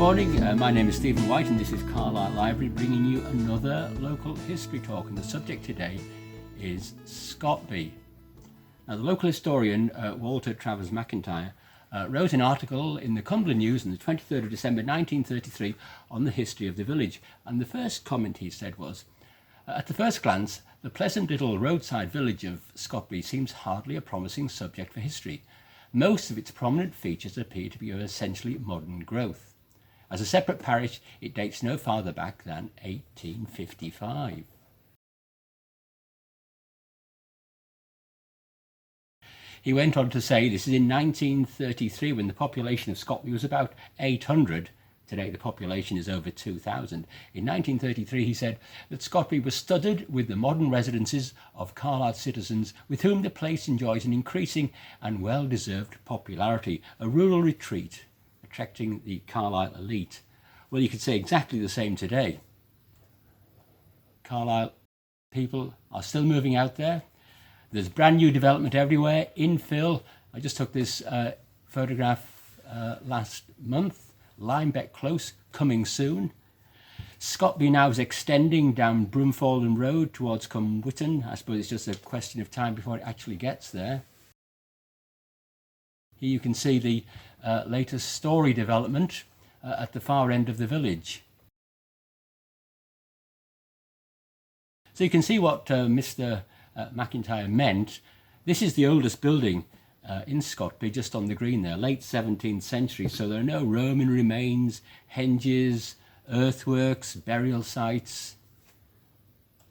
morning, my name is Stephen White and this is Carlisle Library bringing you another local history talk, and the subject today is Scotby. Now, the local historian Walter Travers McIntyre wrote an article in the Cumberland News on the 23rd of December 1933 on the history of the village, and the first comment he said was, at the first glance, the pleasant little roadside village of Scotby seems hardly a promising subject for history. Most of its prominent features appear to be of essentially modern growth. As a separate parish, it dates no farther back than 1855. He went on to say this is in 1933 when the population of Scotby was about 800. Today the population is over 2,000. In 1933 he said that Scotby was studded with the modern residences of Carlisle citizens with whom the place enjoys an increasing and well-deserved popularity, a rural retreat attracting the Carlisle elite. Well, you could say exactly the same today. Carlisle people are still moving out there. There's brand new development everywhere, infill. I just took this photograph last month. Limebeck Close coming soon. Scotby now is extending down Broomfalden Road towards Cumberland. I suppose it's just a question of time before it actually gets there. Here you can see the latest storey development at the far end of the village. So you can see what Mr. McIntyre meant. This is the oldest building in Scotby, just on the green there, late 17th century. So there are no Roman remains, henges, earthworks, burial sites.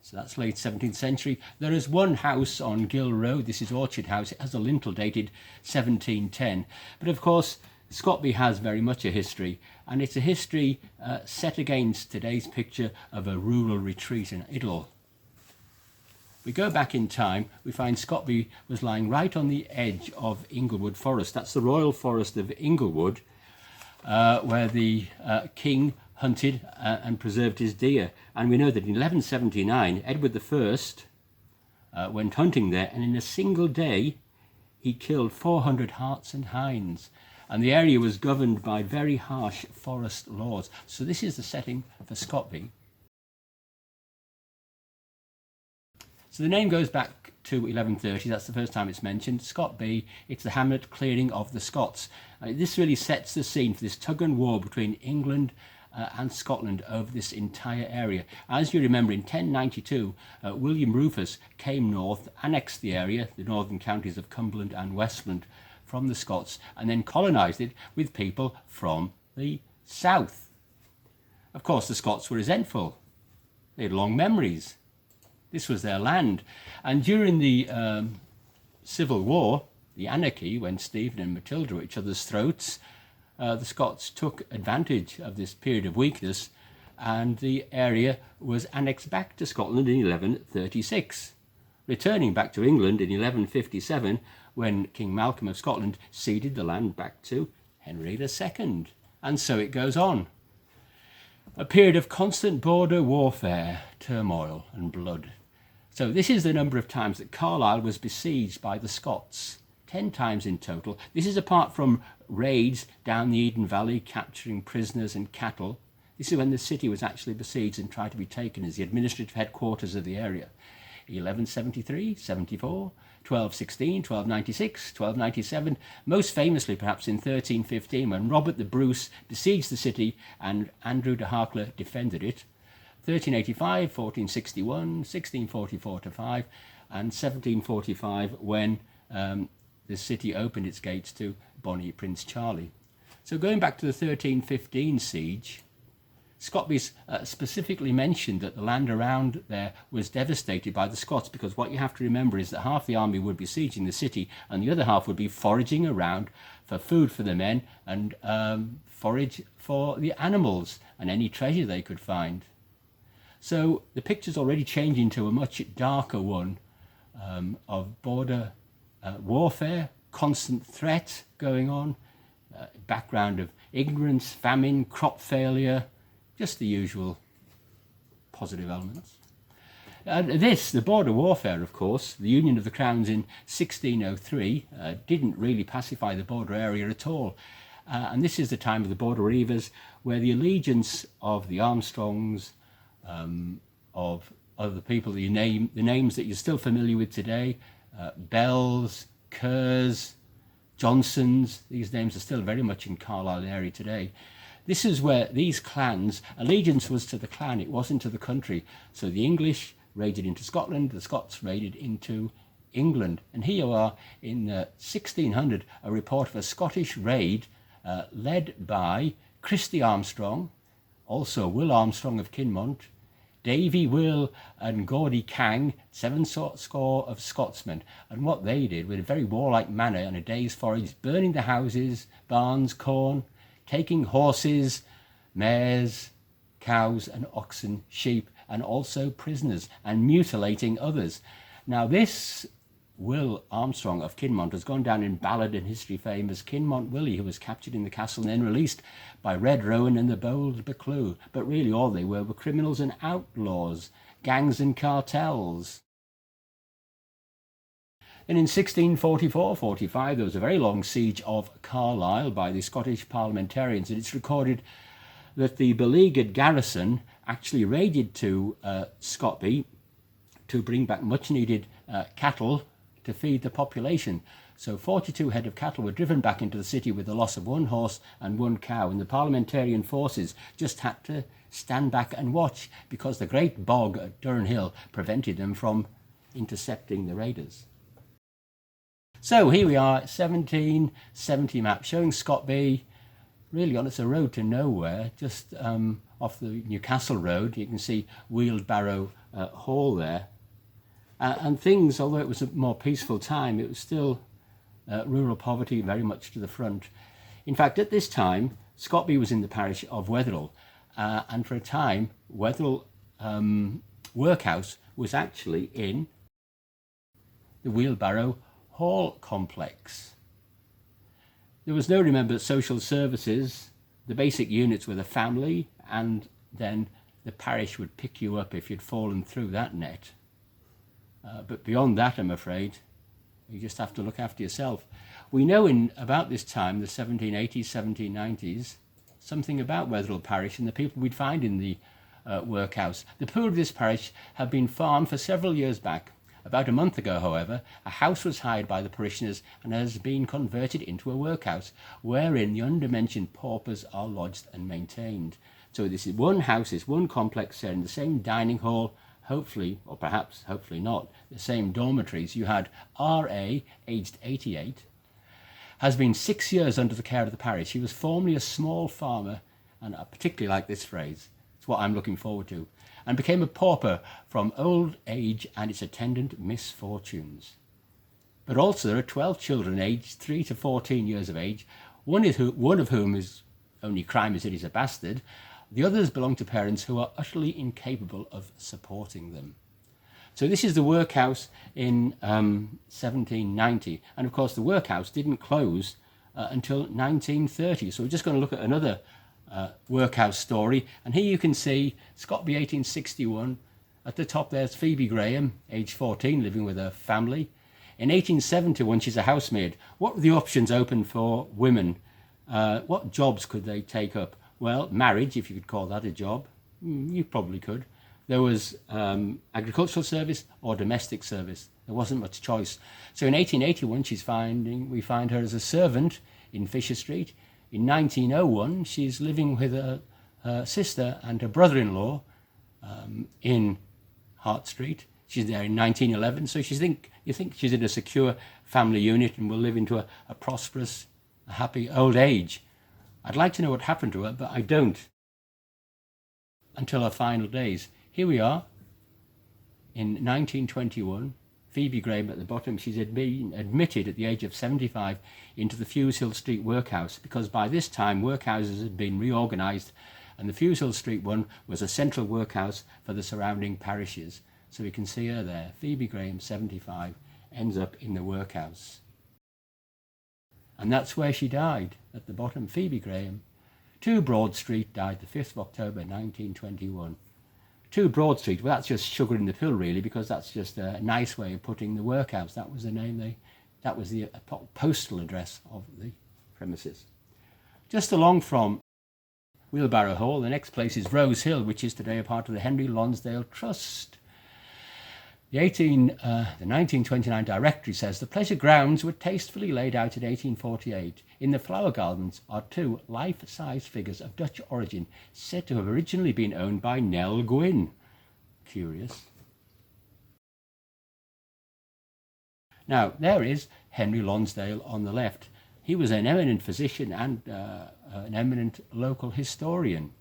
So that's late 17th century. There is one house on Gill Road. This is Orchard House. It has a lintel dated 1710. But of course, Scotby has very much a history, and it's a history set against today's picture of a rural retreat in Idle. We go back in time, we find Scotby was lying right on the edge of Inglewood Forest. That's the Royal Forest of Inglewood, where the king hunted and preserved his deer. And we know that in 1179, Edward I went hunting there, and in a single day, he killed 400 harts and hinds. And the area was governed by very harsh forest laws. So this is the setting for Scotby. So the name goes back to 1130, that's the first time it's mentioned. Scotby, it's the hamlet clearing of the Scots. This really sets the scene for this tug and war between England and Scotland over this entire area. As you remember, in 1092, William Rufus came north, annexed the area, the northern counties of Cumberland and Westland, from the Scots, and then colonised it with people from the south. Of course, the Scots were resentful. They had long memories. This was their land. And during the Civil War, the anarchy, when Stephen and Matilda were at each other's throats, the Scots took advantage of this period of weakness, and the area was annexed back to Scotland in 1136, returning back to England in 1157 when King Malcolm of Scotland ceded the land back to Henry II. And so it goes on. A period of constant border warfare, turmoil and blood. So this is the number of times that Carlisle was besieged by the Scots. 10 times in total. This is apart from raids down the Eden Valley, capturing prisoners and cattle. This is when the city was actually besieged and tried to be taken as the administrative headquarters of the area. 1173, 74, 1216, 1296, 1297, most famously perhaps in 1315 when Robert the Bruce besieged the city and Andrew de Harcler defended it. 1385, 1461, 1644-5, and 1745 when the city opened its gates to Bonnie Prince Charlie. So going back to the 1315 siege, Scotby's specifically mentioned that the land around there was devastated by the Scots, because what you have to remember is that half the army would be sieging the city and the other half would be foraging around for food for the men and forage for the animals and any treasure they could find. So the picture's already changing to a much darker one of border warfare, constant threat going on, background of ignorance, famine, crop failure, just the usual positive elements. The border warfare, of course, the Union of the Crowns in 1603 didn't really pacify the border area at all. And this is the time of the Border Reivers, where the allegiance of the Armstrongs, of other people, the names that you're still familiar with today, Bells, Kerrs, Johnsons, these names are still very much in Carlisle area today. This is where these clans, allegiance was to the clan, it wasn't to the country. So the English raided into Scotland, the Scots raided into England. And here you are in 1600, a report of a Scottish raid led by Christy Armstrong, also Will Armstrong of Kinmont, Davy Will and Gaudy Kang, 7 score of Scotsmen. And what they did with a very warlike manner on a day's forage, burning the houses, barns, corn, taking horses, mares, cows and oxen, sheep, and also prisoners, and mutilating others. Now this Will Armstrong of Kinmont has gone down in ballad and history fame as Kinmont Willie, who was captured in the castle and then released by Red Rowan and the bold Buccleuch. But really all they were criminals and outlaws, gangs and cartels. And in 1644-45 there was a very long siege of Carlisle by the Scottish parliamentarians, and it's recorded that the beleaguered garrison actually raided to Scotby to bring back much needed cattle to feed the population. So 42 head of cattle were driven back into the city with the loss of 1 horse and 1 cow, and the parliamentarian forces just had to stand back and watch because the great bog at Durrenhill prevented them from intercepting the raiders. So here we are, 1770 map showing Scotby really on its a road to nowhere, just off the Newcastle Road. You can see Wheelbarrow Hall there. And things, although it was a more peaceful time, it was still rural poverty very much to the front. In fact, at this time, Scotby was in the parish of Wetherell, and for a time, Wetherell Workhouse was actually in the Wheelbarrow Hall complex. There was no, remember, social services. The basic units were the family, and then the parish would pick you up if you'd fallen through that net. But beyond that, I'm afraid, you just have to look after yourself. We know in about this time, the 1780s, 1790s, something about Wetherell Parish and the people we'd find in the workhouse. The poor of this parish have been farmed for several years back. About a month ago, however, a house was hired by the parishioners and has been converted into a workhouse, wherein the undermentioned paupers are lodged and maintained. So this is one house, is one complex there in the same dining hall, hopefully, or perhaps hopefully not, the same dormitories. You had R.A., aged 88, has been 6 years under the care of the parish. He was formerly a small farmer, and I particularly like this phrase. It's what I'm looking forward to. And became a pauper from old age and its attendant misfortunes. But also there are 12 children aged 3 to 14 years of age, one of whom is only crime is that he's a bastard. The others belong to parents who are utterly incapable of supporting them. So this is the workhouse in 1790. And of course the workhouse didn't close until 1930. So we're just going to look at another workhouse story. And here you can see Scotby 1861. At the top there's Phoebe Graham, age 14, living with her family. In 1871, she's a housemaid. What were the options open for women? What jobs could they take up? Well, marriage, if you could call that a job. You probably could. There was agricultural service or domestic service. There wasn't much choice. So in 1881, we find her as a servant in Fisher Street. In 1901, she's living with her sister and her brother-in-law in Hart Street. She's there in 1911, so you think she's in a secure family unit and will live into a prosperous, a happy old age. I'd like to know what happened to her, but I don't until her final days. Here we are in 1921. Phoebe Graham at the bottom. She's been admitted at the age of 75 into the Fushill Street workhouse, because by this time workhouses had been reorganised and the Fushill Street one was a central workhouse for the surrounding parishes. So we can see her there. Phoebe Graham, 75, ends up in the workhouse. And that's where she died, at the bottom, Phoebe Graham. 2 Broad Street, died the 5th of October 1921. 2 Broad Street, well, that's just sugar in the pill, really, because that's just a nice way of putting the workhouse. That was the name, that was the postal address of the premises. Just along from Wheelbarrow Hall, the next place is Rose Hill, which is today a part of the Henry Lonsdale Trust. The 1929 directory says the pleasure grounds were tastefully laid out in 1848. In the flower gardens are two life-size figures of Dutch origin said to have originally been owned by Nell Gwyn. Curious. Now, there is Henry Lonsdale on the left. He was an eminent physician and an eminent local historian.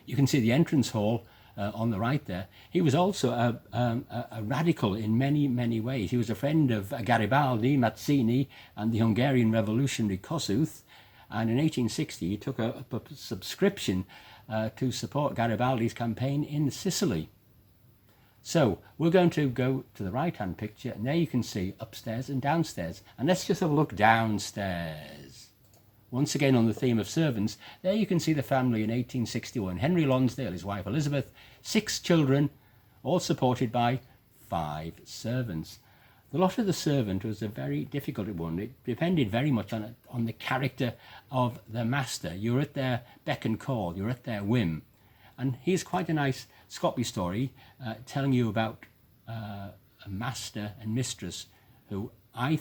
You can see the entrance hall on the right there. He was also a radical in many, many ways. He was a friend of Garibaldi, Mazzini, and the Hungarian revolutionary Kossuth. And in 1860, he took a subscription to support Garibaldi's campaign in Sicily. So we're going to go to the right-hand picture, and there you can see upstairs and downstairs. And let's just have a look downstairs. Once again on the theme of servants, there you can see the family in 1861. Henry Lonsdale, his wife Elizabeth, 6 children, all supported by 5 servants. The lot of the servant was a very difficult one. It depended very much on the character of the master. You're at their beck and call, you're at their whim. And here's quite a nice Scotby story telling you about a master and mistress who I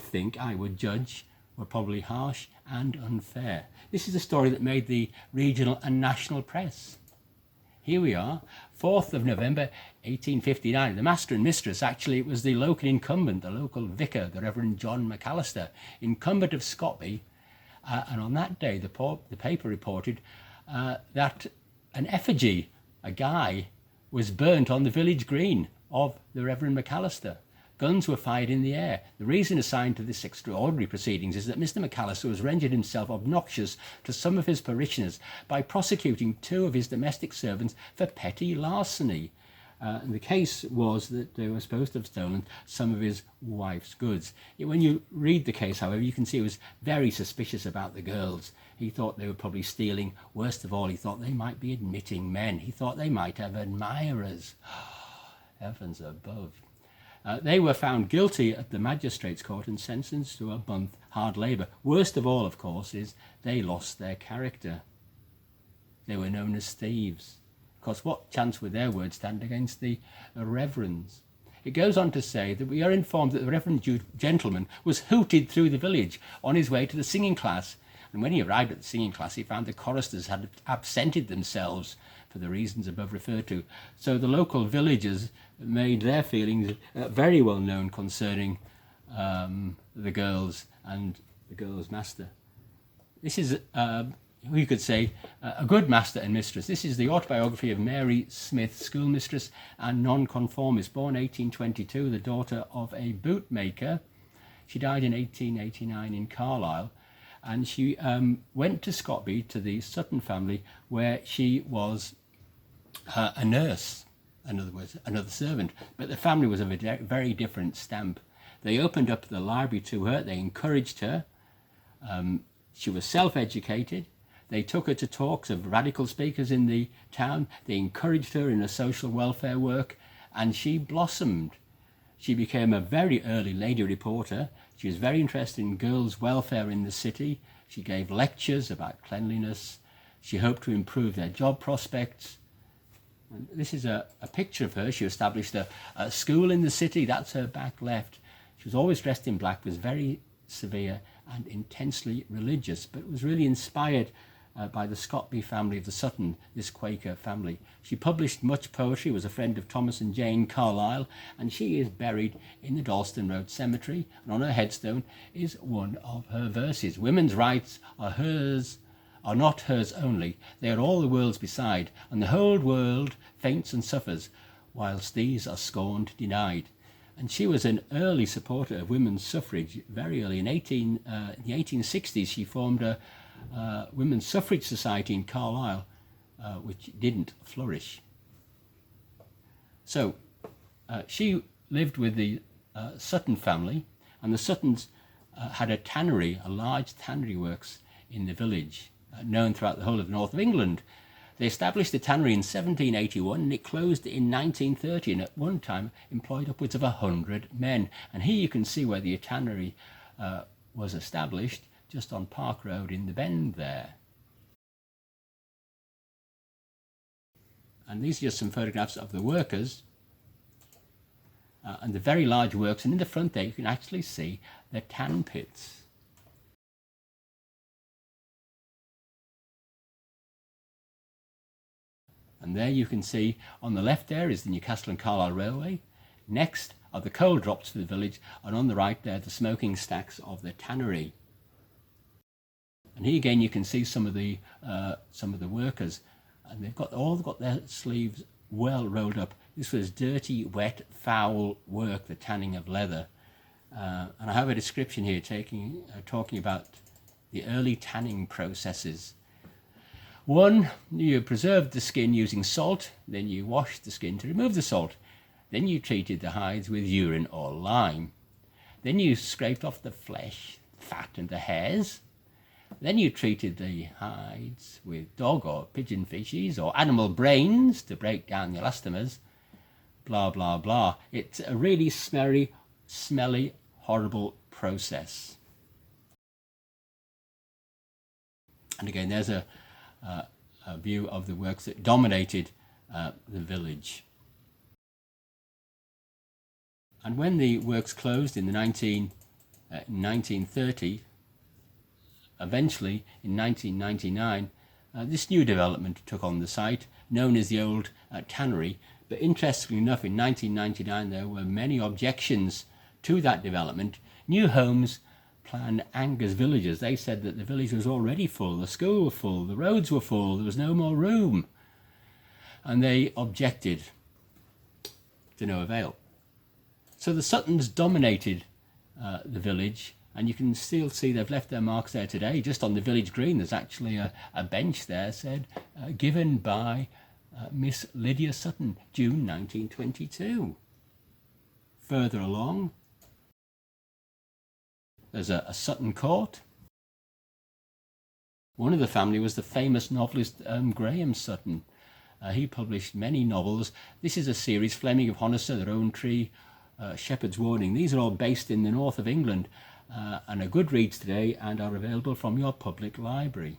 would judge were probably harsh and unfair. This is a story that made the regional and national press. Here we are, 4th of November 1859. The master and mistress, actually it was the local incumbent, the local vicar, the Reverend John McAllister, incumbent of Scotby. And on that day, the paper reported that an effigy, a guy, was burnt on the village green of the Reverend McAllister. Guns were fired in the air. The reason assigned to this extraordinary proceedings is that Mr. McAllister was rendered himself obnoxious to some of his parishioners by prosecuting 2 of his domestic servants for petty larceny. And the case was that they were supposed to have stolen some of his wife's goods. When you read the case, however, you can see he was very suspicious about the girls. He thought they were probably stealing. Worst of all, he thought they might be admitting men. He thought they might have admirers. Heavens above. They were found guilty at the magistrates' court and sentenced to a month hard labour. Worst of all, of course, is they lost their character. They were known as thieves. Because what chance would their word stand against the reverends? It goes on to say that we are informed that the reverend gentleman was hooted through the village on his way to the singing class. And when he arrived at the singing class, he found the choristers had absented themselves for the reasons above referred to. So the local villagers made their feelings very well known concerning the girls and the girls' master. This is, you could say, a good master and mistress. This is the autobiography of Mary Smith, schoolmistress and nonconformist, born 1822, the daughter of a bootmaker. She died in 1889 in Carlisle. And she went to Scotby, to the Sutton family, where she was a nurse, in other words, another servant. But the family was of a very different stamp. They opened up the library to her. They encouraged her. She was self-educated. They took her to talks of radical speakers in the town. They encouraged her in her social welfare work, and she blossomed. She became a very early lady reporter. She was very interested in girls' welfare in the city. She gave lectures about cleanliness. She hoped to improve their job prospects. And this is a picture of her. She established a school in the city. That's her back left. She was always dressed in black, was very severe and intensely religious, but was really inspired by the Scotby family of the Sutton, this Quaker family. She published much poetry, was a friend of Thomas and Jane Carlisle, and she is buried in the Dalston Road Cemetery, and on her headstone is one of her verses. Women's rights are not hers only, they are all the world's beside, and the whole world faints and suffers, whilst these are scorned, denied. And she was an early supporter of women's suffrage, very early. In the 1860s, she formed a women's suffrage society in Carlisle, which didn't flourish. So she lived with the Sutton family, and the Suttons had a tannery, a large tannery works in the village, known throughout the whole of the north of England. They established the tannery in 1781 and it closed in 1930, and at one time employed upwards of 100 men. And here you can see where the tannery was established. just on Park Road in the bend there. And these are just some photographs of the workers and the very large works, and in the front there you can actually see the tan pits. And there you can see on the left there is the Newcastle and Carlisle Railway. Next are the coal drops for the village, and on the right there the smoking stacks of the tannery. And here again you can see some of the workers, and they've all got their sleeves well rolled up. This was dirty, wet, foul work, the tanning of leather. And I have a description here talking about the early tanning processes. 1, you preserved the skin using salt, then you washed the skin to remove the salt. Then you treated the hides with urine or lime. Then you scraped off the flesh, fat and the hairs. Then you treated the hides with dog or pigeon feces or animal brains to break down the elastomers. Blah, blah, blah. It's a really smelly, horrible process. And again, there's a view of the works that dominated the village. And when the works closed in the 1930, eventually in 1999, this new development took on the site, known as the Old Tannery. But interestingly enough, in 1999 there were many objections to that development. New homes planned angered villagers. They said that the village was already full, the school was full, the roads were full, there was no more room. And they objected to no avail. So the Suttons dominated the village, and you can still see they've left their marks there today. Just on the village green there's actually a bench there said given by Miss Lydia Sutton, June 1922. Further along there's a Sutton court. One of the family was the famous novelist Graham Sutton. He published many novels. This is a series, Fleming of Honestor, The Rowan Tree, Shepherd's Warning. These are all based in the north of England and are good reads today and are available from your public library.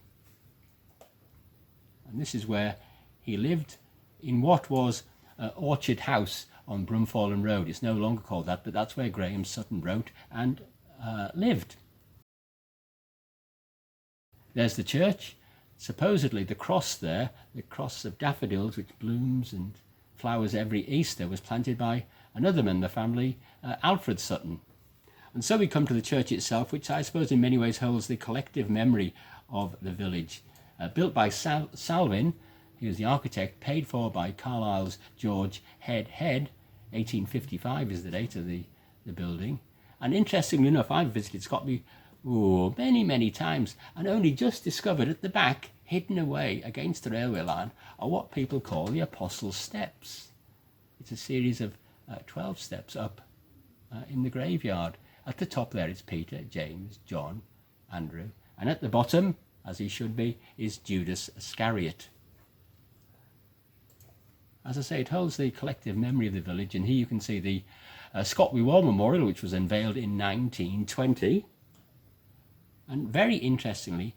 And this is where he lived in what was Orchard House on Brumfallen Road. It's no longer called that, but that's where Graham Sutton wrote and lived. There's the church. Supposedly the cross there, the cross of daffodils which blooms and flowers every Easter, was planted by another man in the family, Alfred Sutton. And so we come to the church itself, which I suppose in many ways holds the collective memory of the village. Built by Salvin, he was the architect, paid for by Carlisle's George Head. 1855 is the date of the building. And interestingly enough, I've visited Scotby many times, and only just discovered at the back, hidden away against the railway line, are what people call the Apostles' Steps. It's a series of 12 steps up in the graveyard. At the top there is Peter, James, John, Andrew, and at the bottom, as he should be, is Judas Iscariot. As I say, it holds the collective memory of the village, and here you can see the Scotby War Memorial, which was unveiled in 1920. And very interestingly,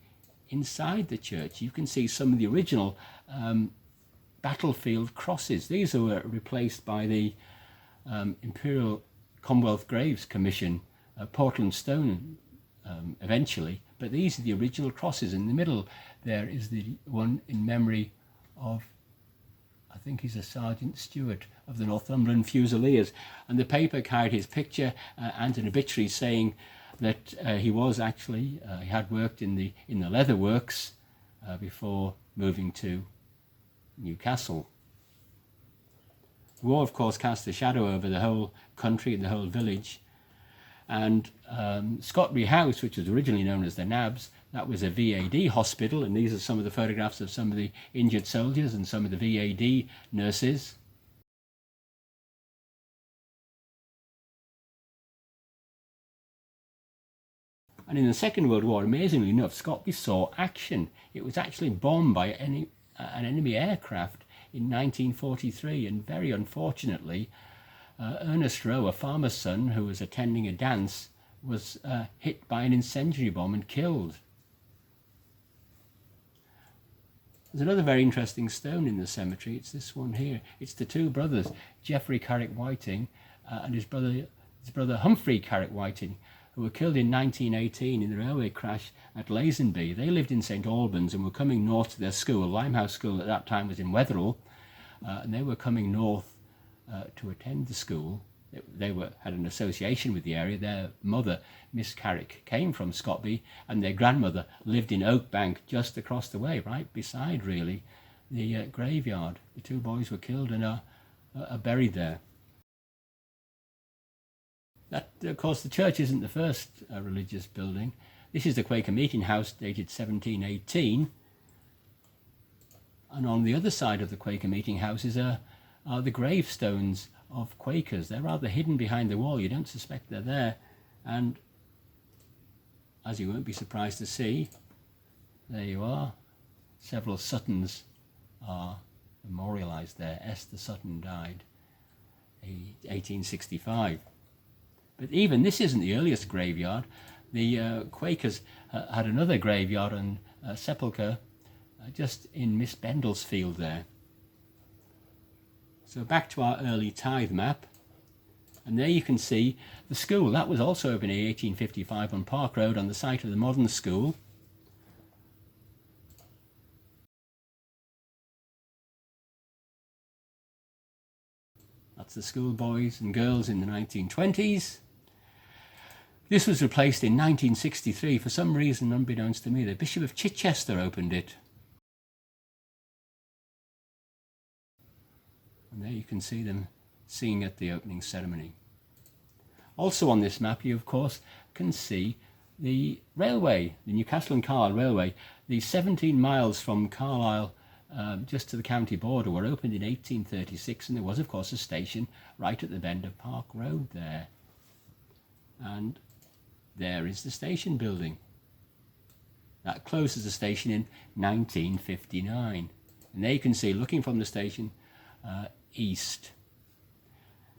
inside the church you can see some of the original battlefield crosses. These were replaced by the Imperial Commonwealth Graves Commission, Portland stone eventually, but these are the original crosses. In the middle there is the one in memory of, I think he's a Sergeant Stewart of the Northumberland Fusiliers, and the paper carried his picture and an obituary saying that he was actually, he had worked in the leather works before moving to Newcastle. The war, of course, cast a shadow over the whole country and the whole village. And Scotby House, which was originally known as the Nabs, that was a VAD hospital, and these are some of the photographs of some of the injured soldiers and some of the VAD nurses. And in the Second World War, amazingly enough, Scotby saw action. It was actually bombed by an enemy aircraft in 1943, and very unfortunately, Ernest Rowe, a farmer's son who was attending a dance, was hit by an incendiary bomb and killed. There's another very interesting stone in the cemetery. It's this one here. It's the two brothers, Geoffrey Carrick Whiting and his brother Humphrey Carrick Whiting, who were killed in 1918 in the railway crash at Lazenby. They lived in St Albans and were coming north to their school. Limehouse School at that time was in Wetherell, and they were coming north to attend the school. They had an association with the area. Their mother, Miss Carrick, came from Scotby, and their grandmother lived in Oakbank, just across the way, right beside, really, the graveyard. The two boys were killed and are buried there. That, of course, the church isn't the first religious building. This is the Quaker Meeting House, dated 1718. And on the other side of the Quaker Meeting House are the gravestones of Quakers. They're rather hidden behind the wall. You don't suspect they're there. And as you won't be surprised to see, there you are. Several Suttons are memorialised there. Esther Sutton died in 1865. But even this isn't the earliest graveyard. The Quakers had another graveyard and sepulchre just in Miss Bendel's field there. So back to our early tithe map, and there you can see the school. That was also opened in 1855 on Park Road on the site of the modern school. That's the school boys and girls in the 1920s. This was replaced in 1963. For some reason, unbeknownst to me, the Bishop of Chichester opened it. And there you can see them singing at the opening ceremony. Also on this map, you of course can see the railway, the Newcastle and Carlisle Railway. The 17 miles from Carlisle just to the county border were opened in 1836, and there was of course a station right at the bend of Park Road there. And there is the station building. That closed as a station in 1959. And there you can see, looking from the station, east.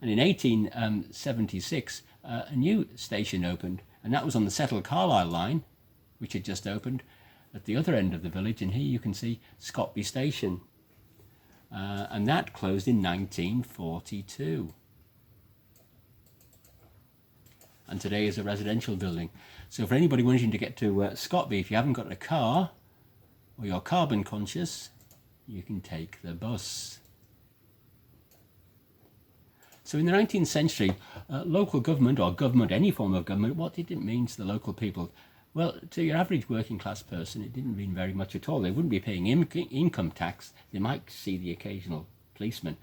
And in 1876, a new station opened, and that was on the Settle Carlisle line, which had just opened at the other end of the village. And here you can see Scotby Station, and that closed in 1942. And today is a residential building. So for anybody wanting to get to Scotby, if you haven't got a car or you're carbon conscious, you can take the bus. So in the 19th century, local government, or government, any form of government, what did it mean to the local people? Well, to your average working class person, it didn't mean very much at all. They wouldn't be paying income tax. They might see the occasional policeman.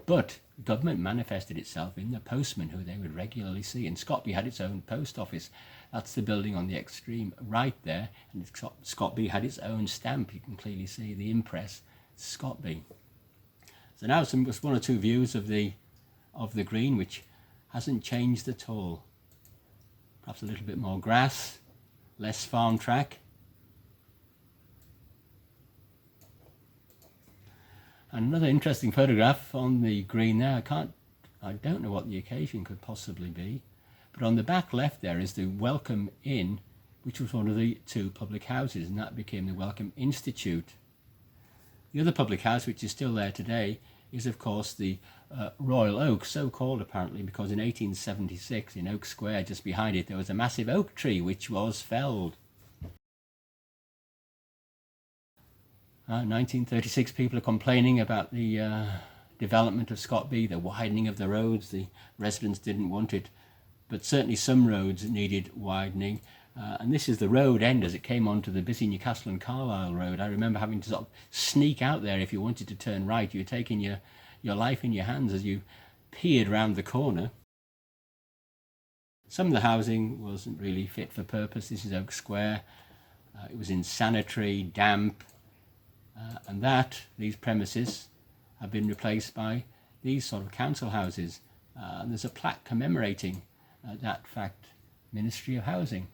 But government manifested itself in the postman, who they would regularly see. And Scotby had its own post office. That's the building on the extreme right there. And Scotby had its own stamp. You can clearly see the impress, Scotby. So now just one or two views of the green, which hasn't changed at all. Perhaps a little bit more grass, less farm track. Another interesting photograph on the green there. I don't know what the occasion could possibly be, but on the back left there is the Welcome Inn, which was one of the two public houses, and that became the Welcome Institute. The other public house, which is still there today, is of course the Royal Oak, so called apparently because in 1876 in Oak Square, just behind it, there was a massive oak tree which was felled. 1936, people are complaining about the development of Scotby, the widening of the roads. The residents didn't want it, but certainly some roads needed widening. And this is the road end as it came onto the busy Newcastle and Carlisle road. I remember having to sort of sneak out there if you wanted to turn right. You were taking your life in your hands as you peered round the corner. Some of the housing wasn't really fit for purpose. This is Oak Square. It was insanitary, damp, and these premises have been replaced by these sort of council houses. And there's a plaque commemorating that fact, Ministry of Housing.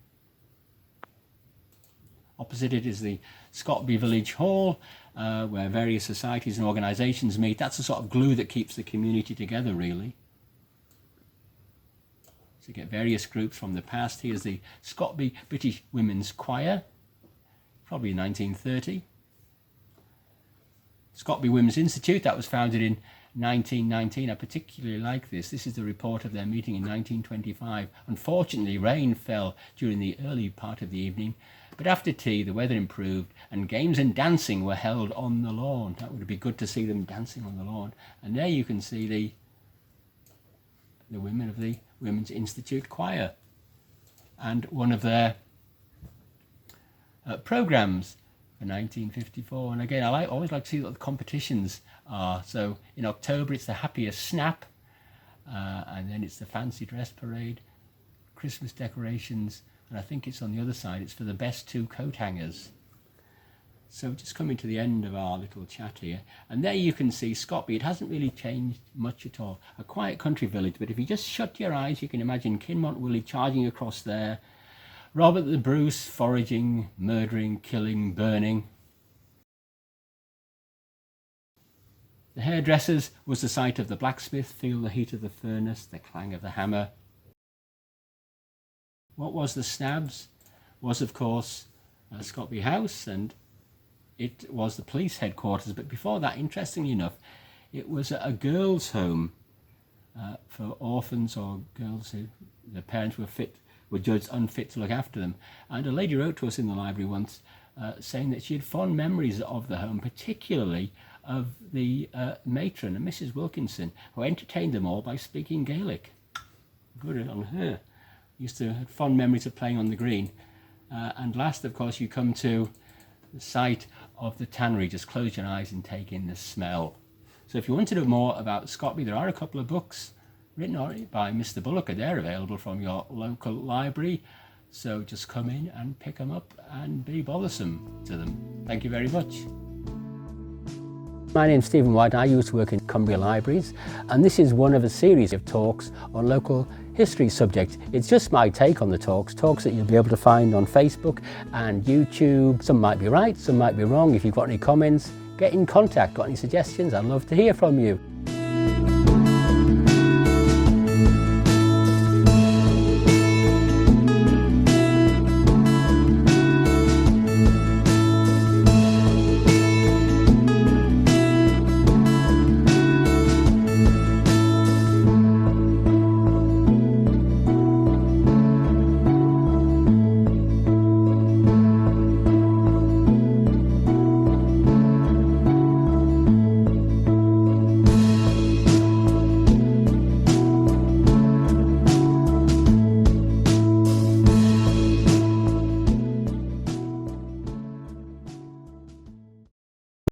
Opposite it is the Scotby Village Hall, where various societies and organisations meet. That's the sort of glue that keeps the community together, really. So you get various groups from the past. Here's the Scotby British Women's Choir, probably 1930. Scotby Women's Institute, that was founded in 1919. I particularly like this. This is the report of their meeting in 1925. Unfortunately, rain fell during the early part of the evening, but after tea the weather improved and games and dancing were held on the lawn. That would be good to see them dancing on the lawn. And there you can see the women of the Women's Institute Choir and one of their programs for 1954. And again, I always like to see what the competitions are. So in October it's the Happiest Snap, and then it's the Fancy Dress Parade, Christmas decorations, and I think it's on the other side, it's for the best 2 coat hangers. So just coming to the end of our little chat here, and there you can see Scotby. It hasn't really changed much at all. A quiet country village, but if you just shut your eyes, you can imagine Kinmont Willie charging across there, Robert the Bruce foraging, murdering, killing, burning. The hairdressers was the sight of the blacksmith, feel the heat of the furnace, the clang of the hammer. What was the Snabs? Was of course Scotby House, and it was the police headquarters, but before that, interestingly enough, it was a girls' home for orphans or girls who their parents were judged unfit to look after them. And a lady wrote to us in the library once saying that she had fond memories of the home, particularly of the matron, Mrs. Wilkinson, who entertained them all by speaking Gaelic. Good on her. Used to have fond memories of playing on the green. And last, of course, you come to the site of the tannery. Just close your eyes and take in the smell. So if you want to know more about Scotby, there are a couple of books written by Mr. Bullock. They're available from your local library. So just come in and pick them up and be bothersome to them. Thank you very much. My name's Stephen White. I used to work in Cumbria libraries, and this is one of a series of talks on local history subjects. It's just my take on the talks that you'll be able to find on Facebook and YouTube. Some might be right, some might be wrong. If you've got any comments, get in contact. Got any suggestions? I'd love to hear from you.